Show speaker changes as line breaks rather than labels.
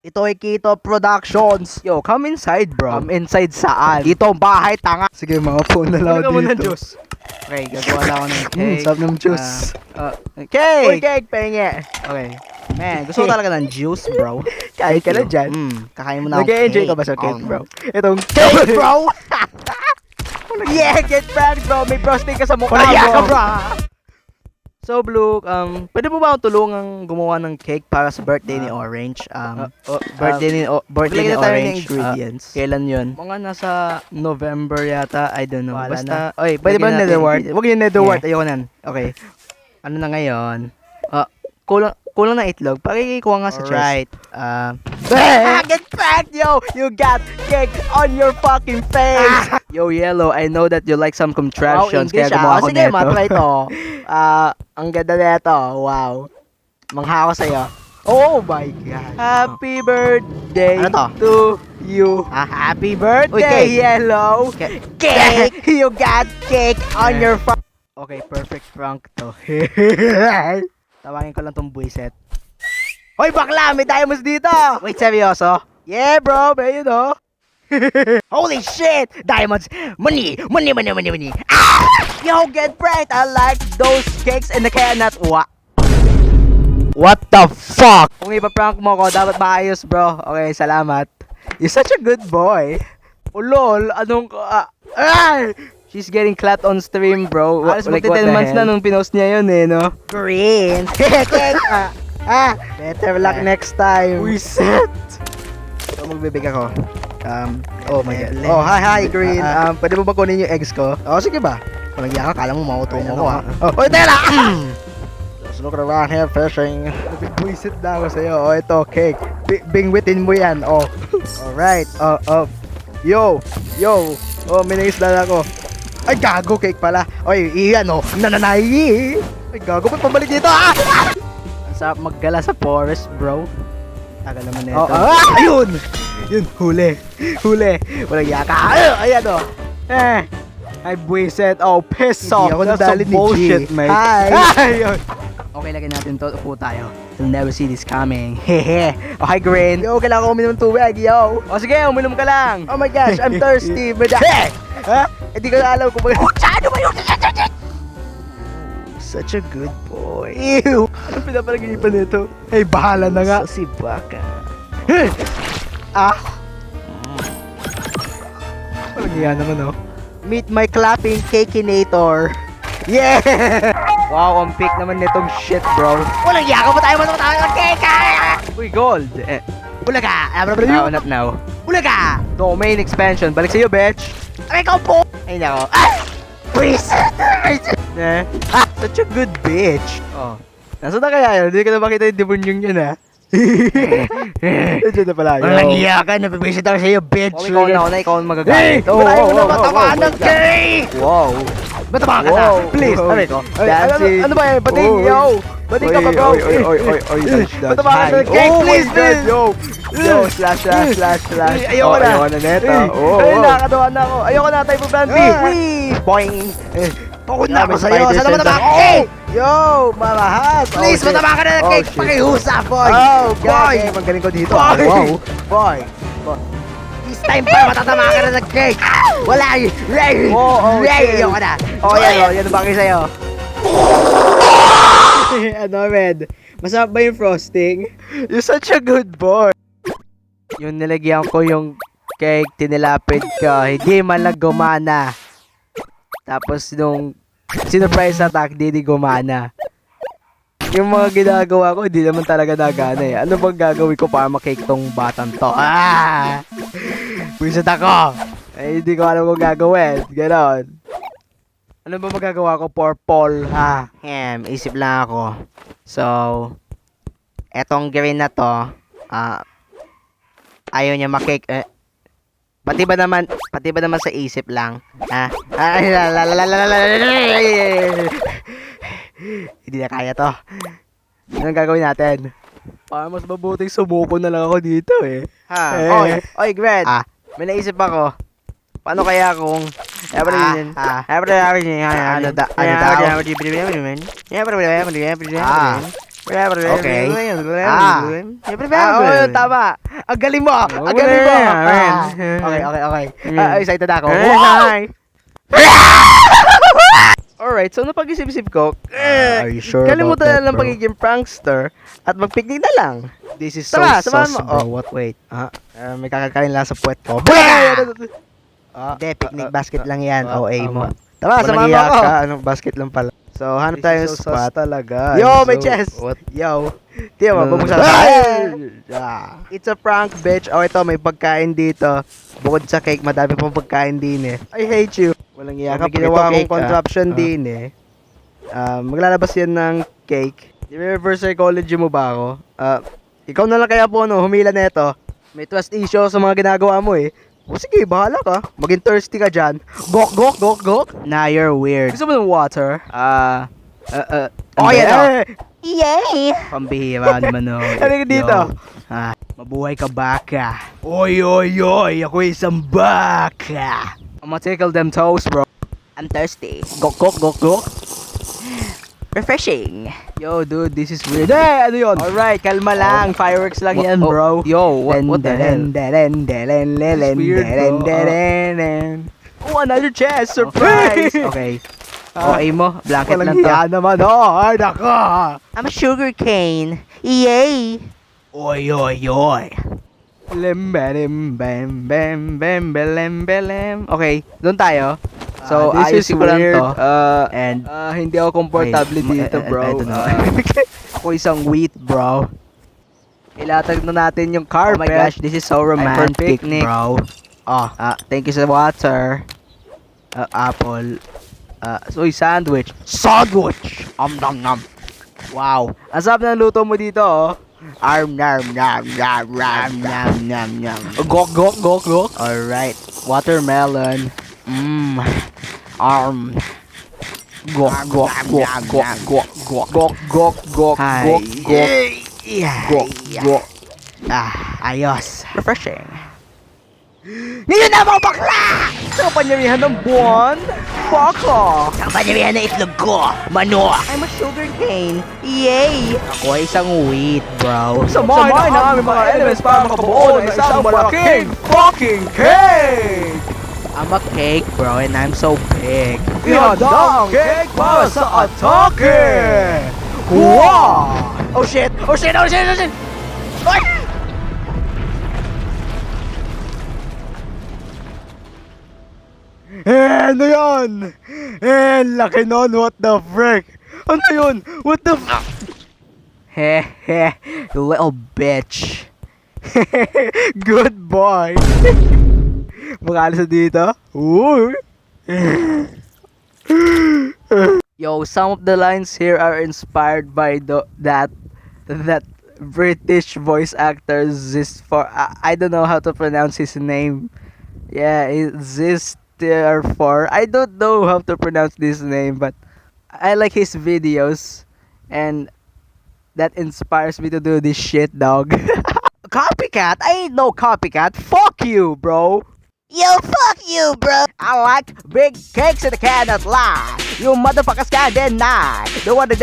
Ito ay Kito Productions. Yo, come inside, bro. Come inside saan? Dito ang bahay, tanga.
Sige, mga phone na lang
Ano ka muna ng
dito.
juice? Okay, gagawa lang ako ng cake.
Sarap ng juice.
Cake!
Uy, cake, penge.
Okay. Man, gusto ko talaga ng juice, bro.
Kain ka na dyan.
Kakain mo na akong
Nag-enjoy
cake.
ka ba sa cake,
Oh,
bro? Itong
Cake, bro! Yeah, get back, bro. May frosting ka sa mukha,
Wala ka,
bro.
bro.
So, Blue, pwede mo ba akong tulungang gumawa ng cake para sa birthday ni Orange? Birthday
Bigyan
ni
na tayo ng
Orange.
ingredients.
Kailan yun? Mga nasa November yata. I don't know.
Wala
Basta,
na. Oy, pwede ba
lagyan natin-
netherwort? Huwag yung netherwort.
Ayoko nan. Okay. Ano na ngayon? Kulang na itlog. Pakikikuha nga sa chest.
Alright.
Get back, yo! You got cake on your fucking face! Yo, Yellow, I know that you like some contraptions, kaya gumawa ako
Sige,
nito.
matry to. Ang ganda nito. Wow. Mangha ako sa'yo. Oh my God.
Happy birthday
Ano to?
to you.
Happy birthday,
Uy, cake.
Yellow.
Cake!
You got cake on your
Okay, perfect prank to. Tawagin ko lang tong buiset.
Hoy, bakla! May diamonds dito!
Wait, seryoso?
Yeah, bro. May you know. Holy shit! Diamonds! Money! Money, money, money, money! Ah! Yo, get pranked! I like those cakes and I cannot...
What the fuck? Kung ipa-prank mo ko, dapat maayos, bro. Okay, salamat. You're such a good boy.
Oh, lol. Anong...
Ay! She's getting clapped on stream, bro.
Halos
Like,
magti 10
what the
months
hell?
na nung
pinost niya yun, eh, no?
Green! Cake! Better luck next time.
Reset! So, magbibig ako. Oh my God.
Oh, hi, Green.
Pwede mo ba kunin yung eggs ko?
Oh, sige ba?
Kung nagyan ka, kala mo mautumo
Ay,
ko,
ano
ha?
ka?
Oh, tela!
Let's look around here fishing.
Buisit na ako sa'yo. Oh, ito, cake. Bingwitin mo yan, oh. Alright. Yo! Oh, may naisla na ako. Ay, gago, cake pala. Oy, iyan, oh. Nananay! Ay, gago, ba't pabalik dito, ah? Ang sarap maggala sa forest, bro. Tagal naman nito. Ayun! Yun, huli. Walang yaka. Ayan, oh. Ay, buwiset. Oh, piss off.
Hindi ako
That's
nadali
some
ni G.
bullshit, mate.
Hi.
Ayun. Okay, lagyan natin to. Upo tayo. You'll never see this coming. Hehe. Oh, hi, Green.
Yo, kailangan ko uminom ng tubig, yo.
Oh, sige, uminom ka lang.
Oh my gosh, I'm thirsty.
Ha?
Hindi ko na alam kung bakit.
Ano ba yun? Such a good boy.
Ew! Anong pinapanagipan nito?
Ay, bahala na nga.
Si Baka.
Walang yan naman, oh.
Meet my clapping cakeinator.
Yeah! Wow, ang pick naman nitong shit, bro.
Walang yaka pa tayo matatawa ng cake!
Uy, gold.
Ulaga!
Not now.
Ulaga!
Domain expansion. Balik sa'yo, bitch.
Aray ko po!
Ay, nako.
Please!
Such a good bitch. Oh. Nasaan na kaya yun? Hindi ka na makita yung demonyong yun, ha? Diyan na pala.
Walang yaka! Nabibisit ako sa'yo, bitch!
Oh, ikaw na, ikaw ang magagalit.
Wala mo na matamaan ng cake!
Wow.
Matamaan ka na! Please! Aray ko!
Dancing.
Ano ba yan? Bating,
Oy.
yo! Bating ka pa, bro!
Oy, dodge.
Matamaan ka ng cake! Please, please!
Yo, slash.
Ayoko na.
Ayoko na neto.
Ay, nakakatawa na ako. Ayoko na, type of Bambi.
Wee! Boing.
Pagod na ako
May
sa'yo.
spider
Sana
sense
matamaan
ako.
ka cake!
Yo, marahas.
Please,
shit.
matamaan ka na ng
Oh,
cake!
shit.
Pakihusa, boy!
Oh,
boy!
boy. Magaling ko dito.
Boy.
Wow. Boy.
This time pa, matatamaan ka na ng cake! Wala! Ray!
Oh,
Ray!
shit.
Ayoko na!
Oh, yan ang bagay sa'yo.
Ano, Red? Masarap ba yung frosting?
You're such a good boy. Yung nilagyan ko yung cake, tinilapid ko, hindi man lang gumana. Tapos nung sinurprise attack, hindi gumana. Yung mga ginagawa ko, hindi naman talaga nagana eh. Ano bang gagawin ko para makake tong batang to? Pwisit ako! Eh, hindi ko alam kung gagawin. Ganon. Ano ba magagawa ko? Purple, ha?
Isip lang ako. So, etong green na to, ayaw niya makik... Pati ba naman sa isip lang? Ha? Hindi na kaya to.
Anong gagawin natin? Para mas mabuting sumuko na lang ako dito eh. Oy, Gred. May naisip ako. Paano kaya kung...
Okay.
Oo, yun, tama. Ang galing mo. Ang galing mo. Okay. Excited ako.
Alright, so napag-isip-isip ko,
Are you sure
kalimutan
about that,
na lang
bro?
pagiging prankster at mag-picnic na lang.
This is so
Tara,
sus,
samahan mo.
bro.
Oh,
What?
wait.
May kakakain lang sa puwet ko.
Hindi, picnic basket lang yan. OA mo.
Tama,
Walang
samahan mo
iya
ako.
ka,
Anong basket lang pala. So, hanap tayo ng spot.
talaga.
Yo, may
So,
chest.
what?
Yo. Tiyo,
Ano?
mabagong
Ah.
It's a prank, bitch. Oh, ito, may pagkain dito. Bukod sa cake, madami pang pagkain din eh. I hate you.
Walang
So,
iya ka.
may ginawa
Ito,
akong
cake,
contraption din eh. Maglalabas yan ng cake. Di ba reverse psychology mo ba ako? Ikaw na lang kaya po, no, humila na ito. May trust issue sa mga ginagawa mo eh. O sige, bahala ka. Maging thirsty ka dyan. Gok. Nah, you're weird.
Gusto mo ng water?
Oh, yan o.
Yay!
Pambihira naman o.
Halika dito.
Mabuhay ka baka. Oy. Ako isang baka. I'ma tickle them toes, bro.
I'm thirsty.
Gok.
Refreshing.
Yo, dude, this is weird. Hey, ano yun? Alright, kalma lang. Fireworks lang yan, bro.
Yo, what the hell?
Weird, bro. Oh, another chest. Surprise. Okay. Okay mo. Blanket lang to. Walang naman. Oh, ay, naka.
I'm a sugar cane. Yay!
Oy. Belem. Okay, doon tayo. So,
This is
ayusin ko lang
weird.
to.
And
Hindi ako komportable
Okay,
dito, bro.
I don't know.
Ako isang wheat, bro. Ilatag na natin yung carpet.
Oh my gosh, this is so
For
romantic,
picnic,
bro.
Thank you sa water. Apple. Sandwich. Nom. Wow. Ang sarap ng luto mo dito, oh. Nom. Gok. Alright. Watermelon. Gok. Ayos.
Refreshing.
Ngayon na mga bakla! Sa kapangyarihan ng buwan, baka!
Ang panyabihan na itlog ko, manok. I'm a sugar cane. Yay!
Ako ay isang wheat, bro.
Samahin na aming mga elements para makabuo ng isang malaking
fucking cake! I'm a cake, bro, and I'm so big.
Ihanda ang cake para sa atake!
Wow!
Oh shit! Ay!
Ano yun? Laki nun, what the frick? Ano yun? What the fuck? Hehe, you little bitch. Good boy. Makalas na dito? Uy. Yo, some of the lines here are inspired by that British voice actor I don't know how to pronounce his name. Yeah, Zistor. I don't know how to pronounce this name, but I like his videos, and that inspires me to do this shit, dog. Copycat? I ain't no copycat. Fuck you, bro.
Yo, fuck you, bro.
I like big cakes and I cannot lie. You motherfuckers can't deny. The one that